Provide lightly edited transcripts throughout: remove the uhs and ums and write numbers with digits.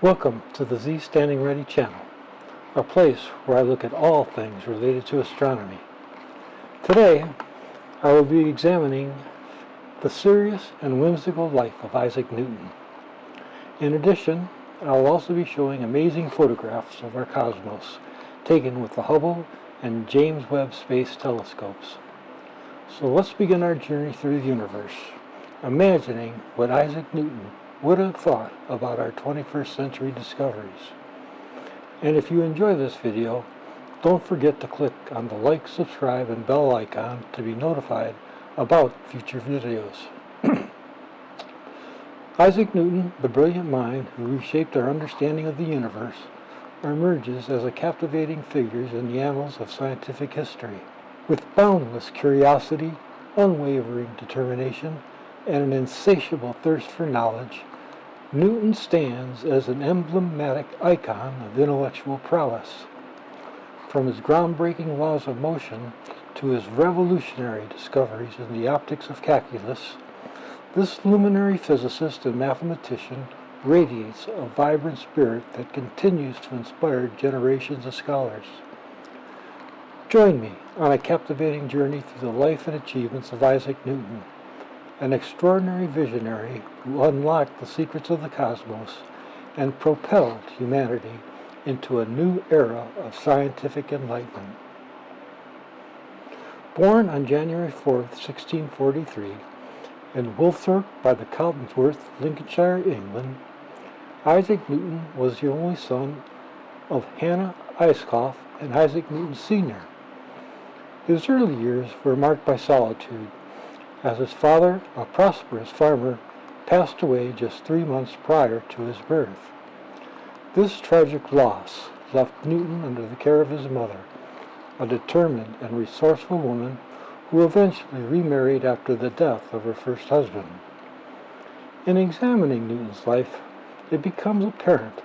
Welcome to the Z Standing Ready channel, a place where I look at all things related to astronomy. Today, I will be examining the serious and whimsical life of Isaac Newton. In addition, I will also be showing amazing photographs of our cosmos taken with the Hubble and James Webb Space Telescopes. So let's begin our journey through the universe, imagining what Isaac Newton would have thought about our 21st century discoveries. And if you enjoy this video, don't forget to click on the like, subscribe, and bell icon to be notified about future videos. Isaac Newton, the brilliant mind who reshaped our understanding of the universe, emerges as a captivating figure in the annals of scientific history. With boundless curiosity, unwavering determination, and an insatiable thirst for knowledge, Newton stands as an emblematic icon of intellectual prowess. From his groundbreaking laws of motion to his revolutionary discoveries in the optics of calculus, this luminary physicist and mathematician radiates a vibrant spirit that continues to inspire generations of scholars. Join me on a captivating journey through the life and achievements of Isaac Newton, an extraordinary visionary who unlocked the secrets of the cosmos and propelled humanity into a new era of scientific enlightenment. Born on January 4, 1643, in Woolthorpe by the Cottonworth, Lincolnshire, England, Isaac Newton was the only son of Hannah Isaak and Isaac Newton Sr. His early years were marked by solitude, as his father, a prosperous farmer, passed away just 3 months prior to his birth. This tragic loss left Newton under the care of his mother, a determined and resourceful woman who eventually remarried after the death of her first husband. In examining Newton's life, it becomes apparent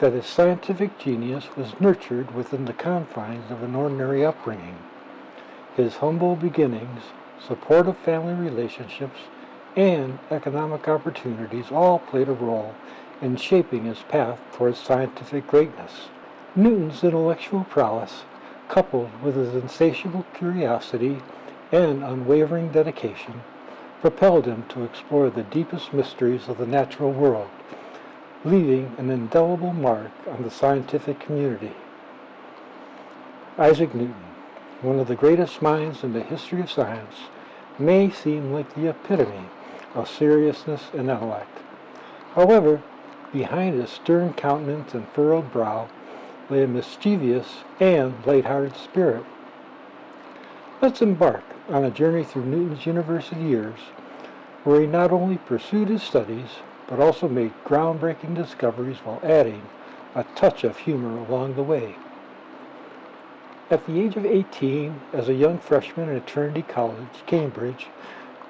that his scientific genius was nurtured within the confines of an ordinary upbringing. His humble beginnings, supportive family relationships, and economic opportunities all played a role in shaping his path towards scientific greatness. Newton's intellectual prowess, coupled with his insatiable curiosity and unwavering dedication, propelled him to explore the deepest mysteries of the natural world, leaving an indelible mark on the scientific community. Isaac Newton, one of the greatest minds in the history of science, may seem like the epitome of seriousness and intellect. However, behind his stern countenance and furrowed brow lay a mischievous and light-hearted spirit. Let's embark on a journey through Newton's university years, where he not only pursued his studies, but also made groundbreaking discoveries while adding a touch of humor along the way. At the age of 18, as a young freshman at Trinity College, Cambridge,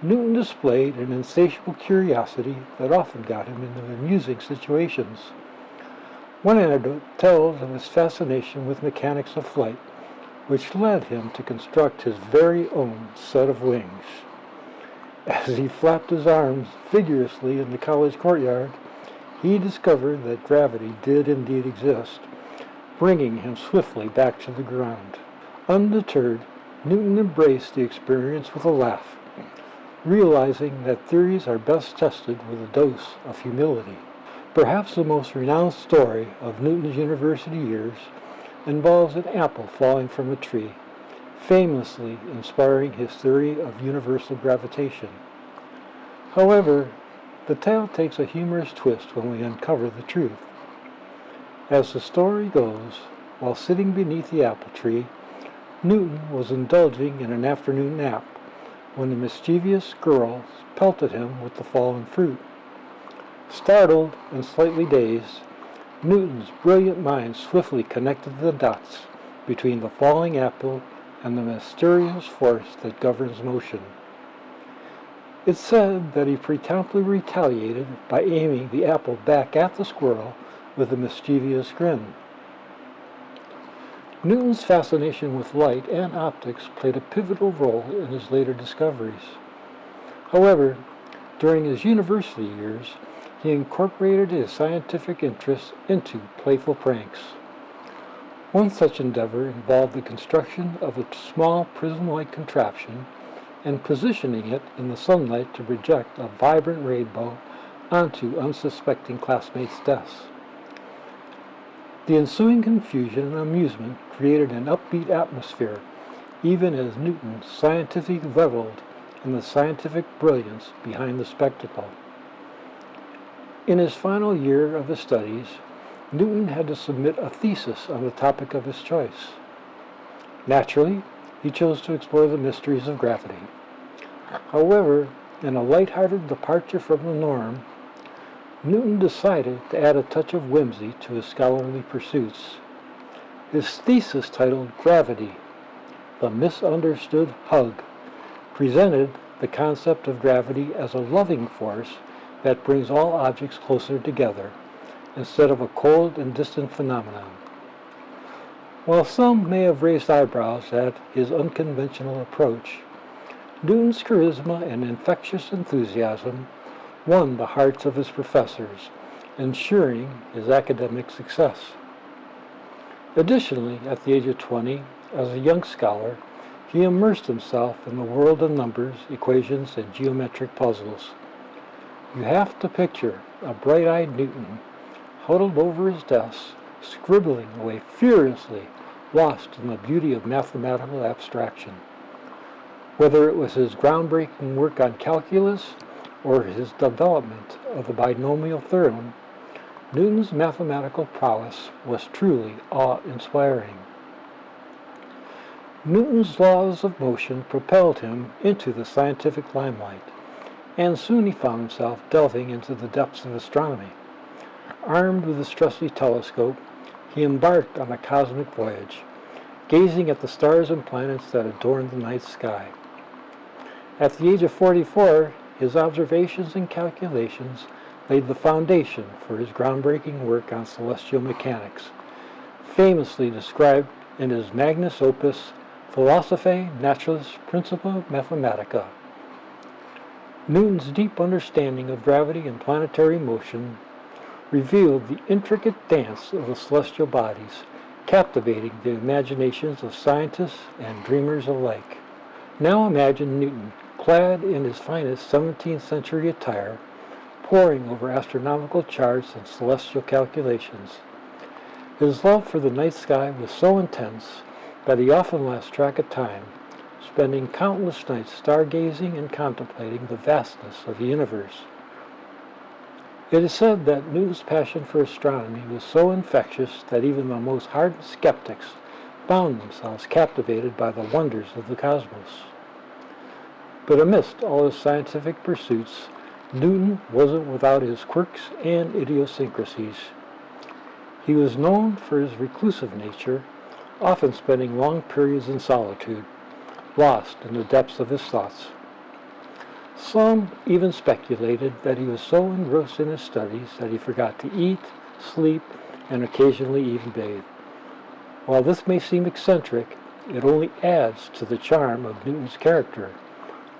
Newton displayed an insatiable curiosity that often got him into amusing situations. One anecdote tells of his fascination with mechanics of flight, which led him to construct his very own set of wings. As he flapped his arms vigorously in the college courtyard, he discovered that gravity did indeed exist, bringing him swiftly back to the ground. Undeterred, Newton embraced the experience with a laugh, realizing that theories are best tested with a dose of humility. Perhaps the most renowned story of Newton's university years involves an apple falling from a tree, famously inspiring his theory of universal gravitation. However, the tale takes a humorous twist when we uncover the truth. As the story goes, while sitting beneath the apple tree, Newton was indulging in an afternoon nap when a mischievous girl pelted him with the fallen fruit. Startled and slightly dazed, Newton's brilliant mind swiftly connected the dots between the falling apple and the mysterious force that governs motion. It's said that he promptly retaliated by aiming the apple back at the squirrel with a mischievous grin. Newton's fascination with light and optics played a pivotal role in his later discoveries. However, during his university years, he incorporated his scientific interests into playful pranks. One such endeavor involved the construction of a small prism-like contraption and positioning it in the sunlight to project a vibrant rainbow onto unsuspecting classmates' desks. The ensuing confusion and amusement created an upbeat atmosphere, even as Newton scientifically reveled in the scientific brilliance behind the spectacle. In his final year of his studies, Newton had to submit a thesis on the topic of his choice. Naturally, he chose to explore the mysteries of gravity. However, in a light-hearted departure from the norm, Newton decided to add a touch of whimsy to his scholarly pursuits. His thesis, titled Gravity, the Misunderstood Hug, presented the concept of gravity as a loving force that brings all objects closer together, instead of a cold and distant phenomenon. While some may have raised eyebrows at his unconventional approach, Newton's charisma and infectious enthusiasm won the hearts of his professors, ensuring his academic success. Additionally, at the age of 20, as a young scholar, he immersed himself in the world of numbers, equations, and geometric puzzles. You have to picture a bright-eyed Newton huddled over his desk, scribbling away furiously, lost in the beauty of mathematical abstraction. Whether it was his groundbreaking work on calculus or his development of the binomial theorem, Newton's mathematical prowess was truly awe-inspiring. Newton's laws of motion propelled him into the scientific limelight, and soon he found himself delving into the depths of astronomy. Armed with his trusty telescope, he embarked on a cosmic voyage, gazing at the stars and planets that adorned the night sky. At the age of 44, his observations and calculations laid the foundation for his groundbreaking work on celestial mechanics, famously described in his magnus opus Philosophiae Naturalis Principia Mathematica. Newton's deep understanding of gravity and planetary motion revealed the intricate dance of the celestial bodies, captivating the imaginations of scientists and dreamers alike. Now imagine Newton, clad in his finest 17th century attire, poring over astronomical charts and celestial calculations. His love for the night sky was so intense that he often lost track of time, spending countless nights stargazing and contemplating the vastness of the universe. It is said that Newton's passion for astronomy was so infectious that even the most hardened skeptics found themselves captivated by the wonders of the cosmos. But amidst all his scientific pursuits, Newton wasn't without his quirks and idiosyncrasies. He was known for his reclusive nature, often spending long periods in solitude, lost in the depths of his thoughts. Some even speculated that he was so engrossed in his studies that he forgot to eat, sleep, and occasionally even bathe. While this may seem eccentric, it only adds to the charm of Newton's character,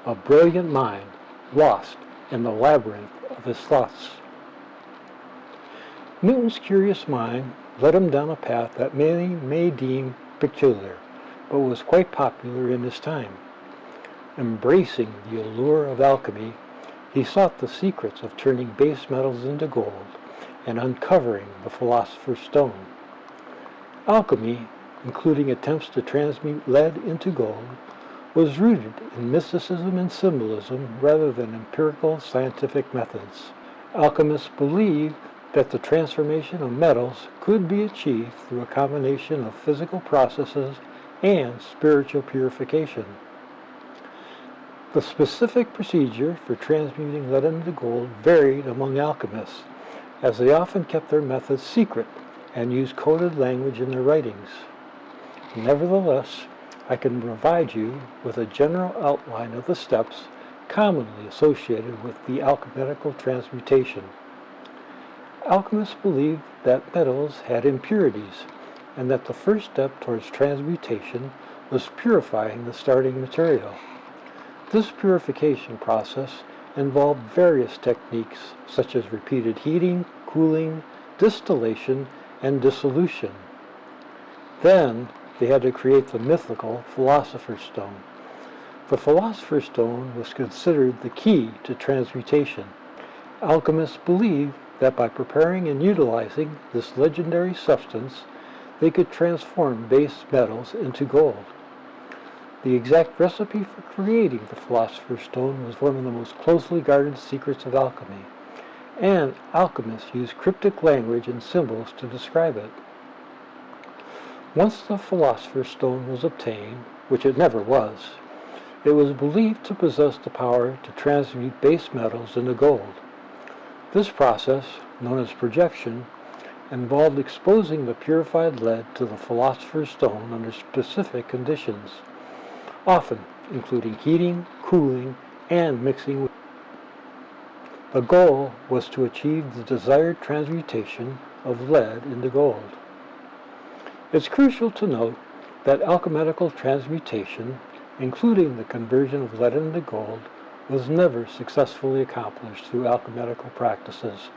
a brilliant mind lost in the labyrinth of his thoughts. Newton's curious mind led him down a path that many may deem peculiar, but was quite popular in his time. Embracing the allure of alchemy, he sought the secrets of turning base metals into gold and uncovering the philosopher's stone. Alchemy, including attempts to transmute lead into gold, was rooted in mysticism and symbolism rather than empirical scientific methods. Alchemists believed that the transformation of metals could be achieved through a combination of physical processes and spiritual purification. The specific procedure for transmuting lead into gold varied among alchemists, as they often kept their methods secret and used coded language in their writings. Nevertheless, I can provide you with a general outline of the steps commonly associated with the alchemical transmutation. Alchemists believed that metals had impurities, and that the first step towards transmutation was purifying the starting material. This purification process involved various techniques such as repeated heating, cooling, distillation, and dissolution. Then they had to create the mythical Philosopher's Stone. The Philosopher's Stone was considered the key to transmutation. Alchemists believed that by preparing and utilizing this legendary substance, they could transform base metals into gold. The exact recipe for creating the Philosopher's Stone was one of the most closely guarded secrets of alchemy, and alchemists used cryptic language and symbols to describe it. Once the Philosopher's Stone was obtained, which it never was, it was believed to possess the power to transmute base metals into gold. This process, known as projection, involved exposing the purified lead to the Philosopher's Stone under specific conditions, often including heating, cooling, and mixing. The goal was to achieve the desired transmutation of lead into gold. It's crucial to note that alchemical transmutation, including the conversion of lead into gold, was never successfully accomplished through alchemical practices.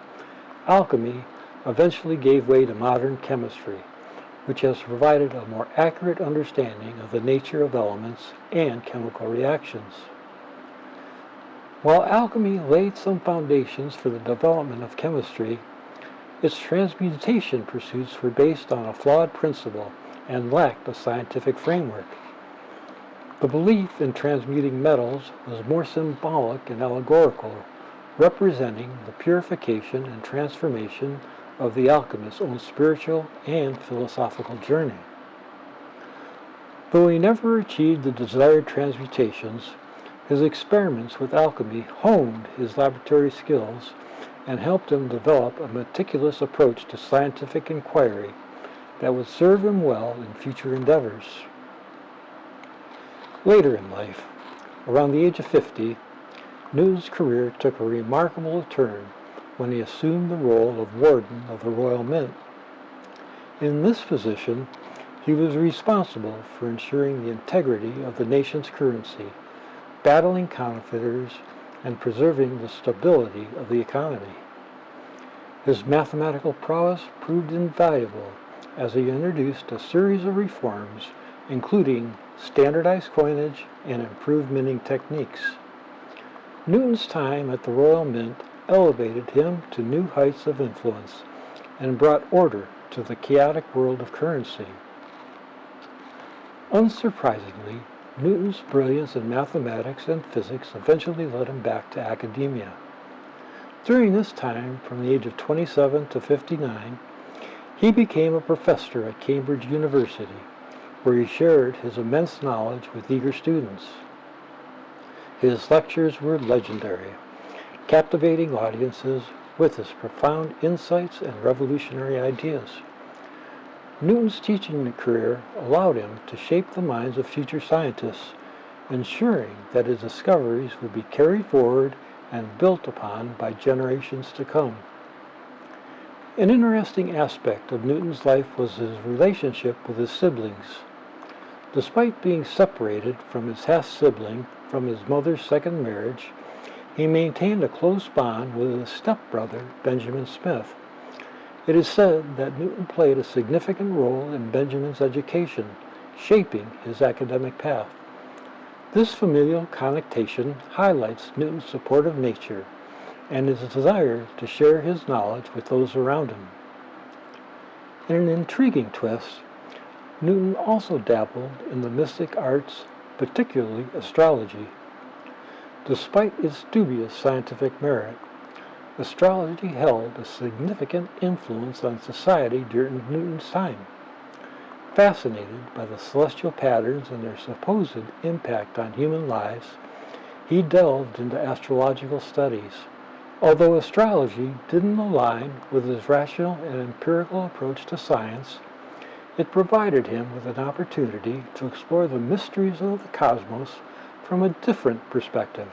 Alchemy eventually gave way to modern chemistry, which has provided a more accurate understanding of the nature of elements and chemical reactions. While alchemy laid some foundations for the development of chemistry, its transmutation pursuits were based on a flawed principle and lacked a scientific framework. The belief in transmuting metals was more symbolic and allegorical, representing the purification and transformation of the alchemist's own spiritual and philosophical journey. Though he never achieved the desired transmutations, his experiments with alchemy honed his laboratory skills and helped him develop a meticulous approach to scientific inquiry that would serve him well in future endeavors. Later in life, around the age of 50, Newton's career took a remarkable turn when he assumed the role of Warden of the Royal Mint. In this position, he was responsible for ensuring the integrity of the nation's currency, battling counterfeiters, and preserving the stability of the economy. His mathematical prowess proved invaluable as he introduced a series of reforms, including standardized coinage and improved minting techniques. Newton's time at the Royal Mint elevated him to new heights of influence and brought order to the chaotic world of currency. Unsurprisingly, Newton's brilliance in mathematics and physics eventually led him back to academia. During this time, from the age of 27 to 59, he became a professor at Cambridge University, where he shared his immense knowledge with eager students. His lectures were legendary, captivating audiences with his profound insights and revolutionary ideas. Newton's teaching career allowed him to shape the minds of future scientists, ensuring that his discoveries would be carried forward and built upon by generations to come. An interesting aspect of Newton's life was his relationship with his siblings. Despite being separated from his half-sibling from his mother's second marriage, he maintained a close bond with his stepbrother, Benjamin Smith. It is said that Newton played a significant role in Benjamin's education, shaping his academic path. This familial connection highlights Newton's supportive nature and his desire to share his knowledge with those around him. In an intriguing twist, Newton also dabbled in the mystic arts, particularly astrology. Despite its dubious scientific merit, astrology held a significant influence on society during Newton's time. Fascinated by the celestial patterns and their supposed impact on human lives, he delved into astrological studies. Although astrology didn't align with his rational and empirical approach to science, it provided him with an opportunity to explore the mysteries of the cosmos from a different perspective.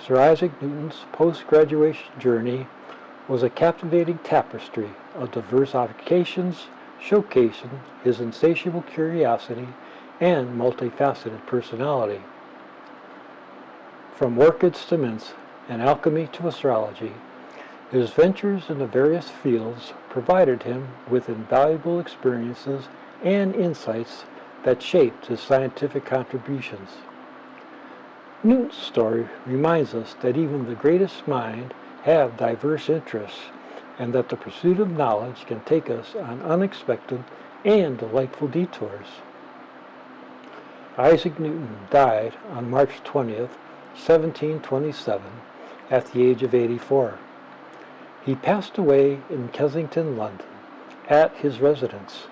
Sir Isaac Newton's post-graduation journey was a captivating tapestry of diverse occupations, showcasing his insatiable curiosity and multifaceted personality. From orchids to mints and alchemy to astrology, his ventures in the various fields provided him with invaluable experiences and insights that shaped his scientific contributions. Newton's story reminds us that even the greatest minds have diverse interests, and that the pursuit of knowledge can take us on unexpected and delightful detours. Isaac Newton died on March 20th, 1727, at the age of 84. He passed away in Kensington, London, at his residence.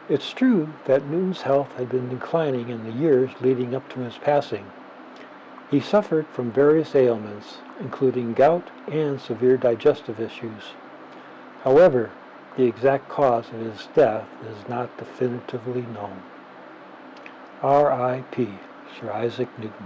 It's true that Newton's health had been declining in the years leading up to his passing. He suffered from various ailments, including gout and severe digestive issues. However, the exact cause of his death is not definitively known. R.I.P. Sir Isaac Newton.